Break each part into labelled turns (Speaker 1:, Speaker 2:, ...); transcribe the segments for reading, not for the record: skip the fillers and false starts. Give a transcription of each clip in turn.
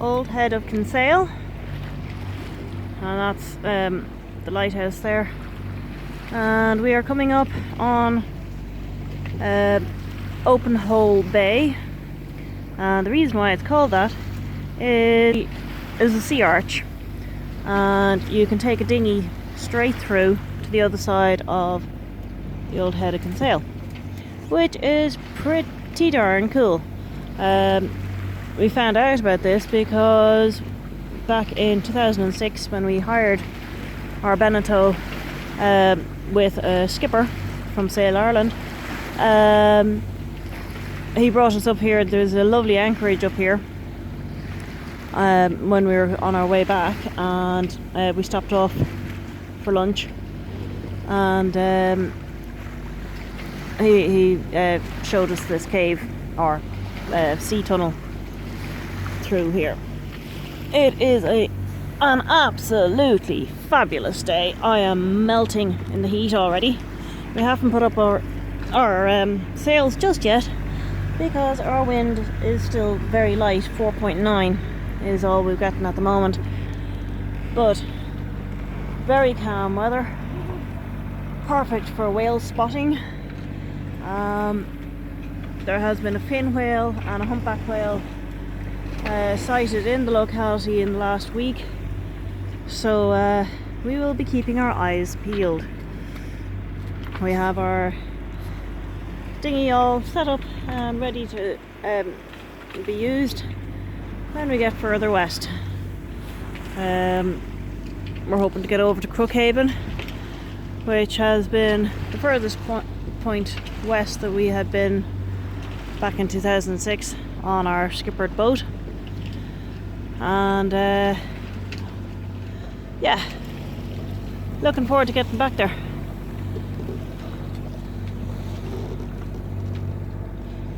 Speaker 1: Old Head of Kinsale, and that's the lighthouse there. And we are coming up on Open Hole Bay, and the reason why it's called that is a sea arch, and you can take a dinghy straight through to the other side of the Old Head of Kinsale, which is pretty darn cool. We found out about this because back in 2006, when we hired our Beneteau with a skipper from Sail Ireland, he brought us up here. There's a lovely anchorage up here when we were on our way back, and we stopped off for lunch, and he showed us this cave or sea tunnel through here. It is an absolutely fabulous day. I am melting in the heat already. We haven't put up our sails just yet because our wind is still very light. 4.9 is all we've gotten at the moment, but very calm weather, perfect for whale spotting. There has been a fin whale and a humpback whale sighted in the locality in the last week, so we will be keeping our eyes peeled. We have our dinghy all set up and ready to be used when we get further west. We're hoping to get over to Crookhaven, which has been the furthest point west that we had been back in 2006 on our skippered boat. And yeah, looking forward to getting back there.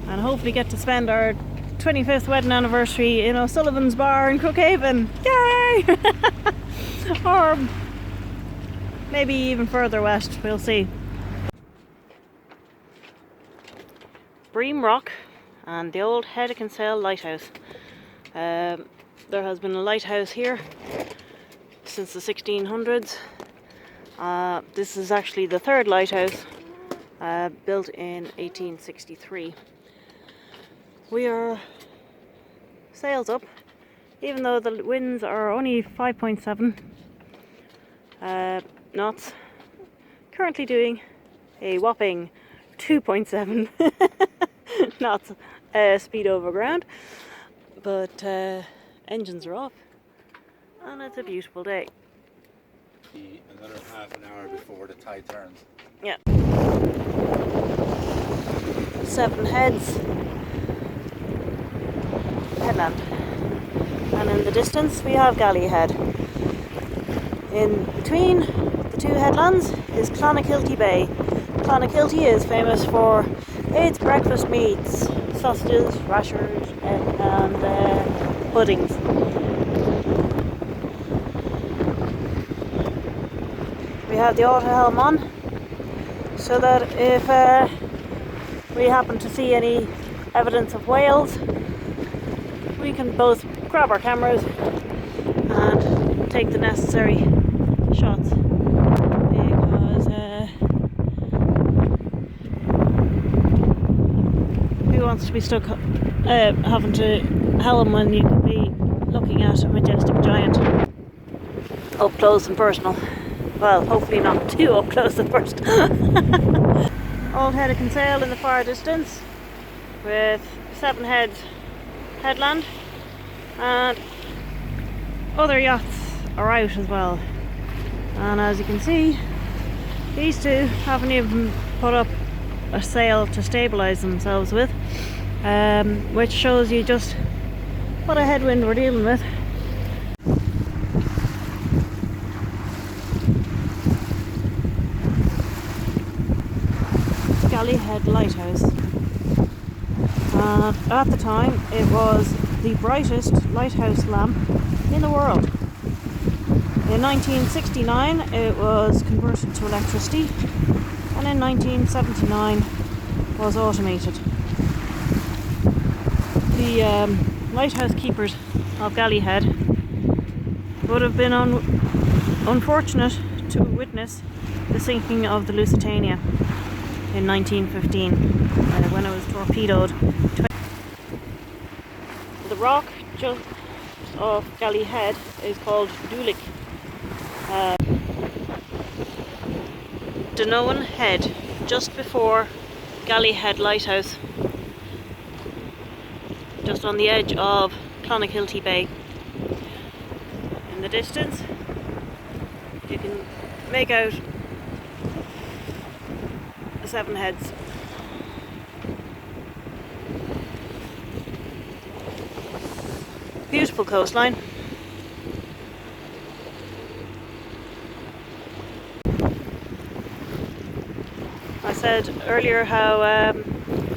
Speaker 1: And hopefully get to spend our 25th wedding anniversary in O'Sullivan's Bar in Crookhaven. Yay! Or maybe even further west, we'll see. Bream Rock and the Old Head of Kinsale Lighthouse. There has been a lighthouse here since the 1600s. This is actually the third lighthouse, built in 1863. We are sails up, even though the winds are only 5.7 knots. Currently doing a whopping 2.7 knots speed over ground, but engines are off and it's a beautiful day.
Speaker 2: Another half an hour before the tide turns.
Speaker 1: Yeah. Seven Heads Headland, and in the distance we have Galley Head. In between the two headlands is Clonakilty Bay. Clonakilty is famous for its breakfast meats, sausages, rashers and puddings. We have the auto helm on, so that if we happen to see any evidence of whales, we can both grab our cameras and take the necessary shots, because who wants to be stuck having to helm when you could be looking at a majestic giant up close and personal? Well, hopefully not too up close and personal. Old Head of Kinsale in the far distance, with Seven Heads Headland, and other yachts are out as well. And as you can see, these two haven't even put up a sail to stabilise themselves with, which shows you just what a headwind we're dealing with. Galley Head Lighthouse. At the time it was the brightest lighthouse lamp in the world. In 1969 it was converted to electricity, and in 1979 was automated. The lighthouse keepers of Gallyhead would have been unfortunate to witness the sinking of the Lusitania in 1915 when it was torpedoed. The rock just off Gallyhead is called Dulick. Dunoan Head, just before Gallyhead Lighthouse, just on the edge of Clonakilty Bay. In the distance, you can make out the Seven Heads. Beautiful coastline. I said earlier how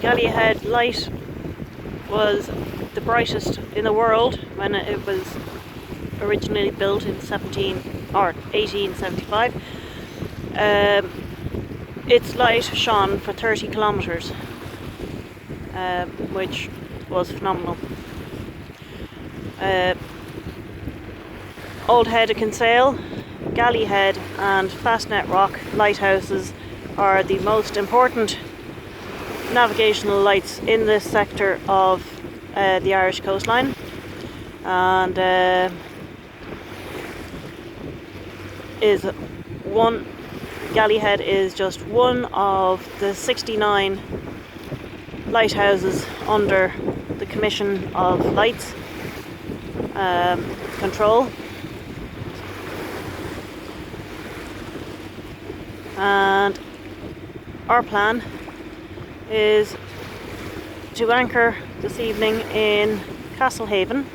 Speaker 1: Gallyhead Light was the brightest in the world when it was originally built in 1875. Its light shone for 30 kilometres, which was phenomenal. Old Head of Kinsale, Gallyhead and Fastnet Rock lighthouses are the most important navigational lights in this sector of the Irish coastline, and Gallyhead is just one of the 69 lighthouses under the Commission of Lights Control, and our plan is to anchor this evening in Castlehaven,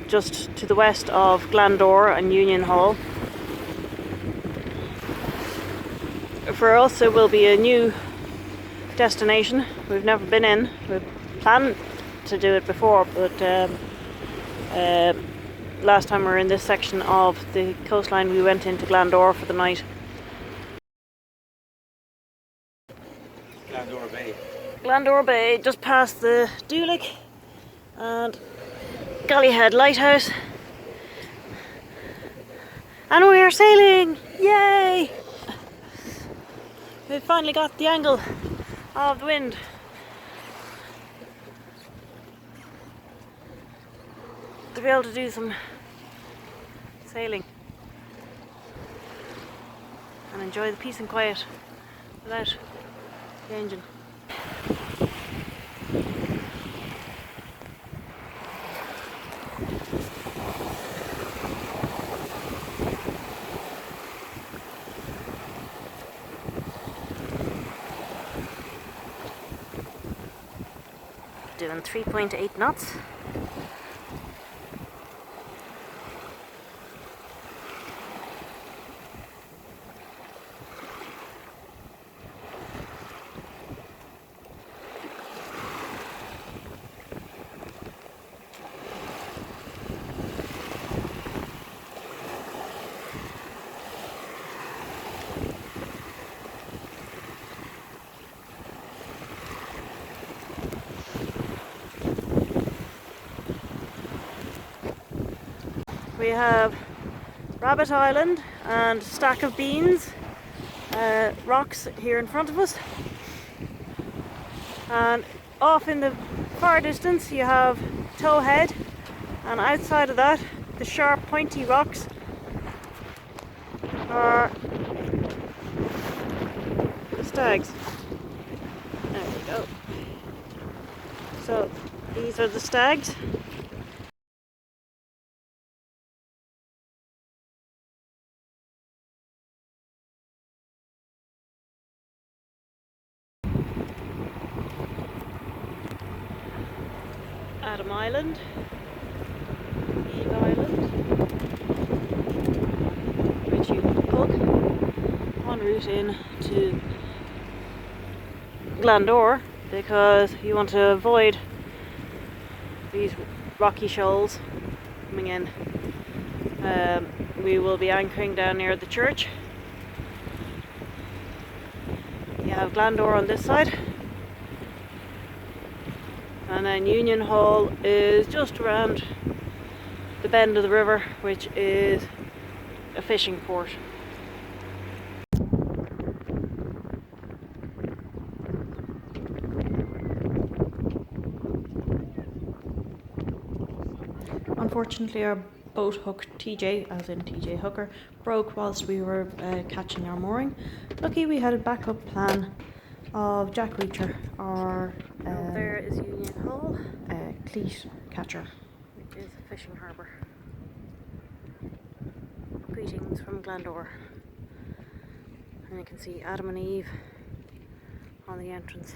Speaker 1: just to the west of Glandore and Union Hall. For us, it will be a new destination we've never been in. We've planned to do it before, but last time we were in this section of the coastline, we went into Glandore for the night.
Speaker 2: Glandore Bay.
Speaker 1: Glandore Bay, just past the Dulick and Gallyhead Lighthouse. And we are sailing! Yay! We've finally got the angle of the wind. To be able to do some sailing and enjoy the peace and quiet without the engine. Doing 3.8 knots. We have Rabbit Island and Stack of Beans rocks here in front of us, and off in the far distance you have Towhead, and outside of that the sharp pointy rocks are the Stags. There we go. So these are the Stags. Adam Island, Eve Island, which you hook en route in to Glandore because you want to avoid these rocky shoals coming in. We will be anchoring down near the church. You have Glandore on this side, And then Union Hall is just around the bend of the river, which is a fishing port. Unfortunately, our boat hook TJ, as in TJ Hooker, broke whilst we were catching our mooring. Lucky we had a backup plan of Jack Reacher, or there is Union Hall, cleat catcher, which is a fishing harbour. Greetings from Glandore. And you can see Adam and Eve on the entrance.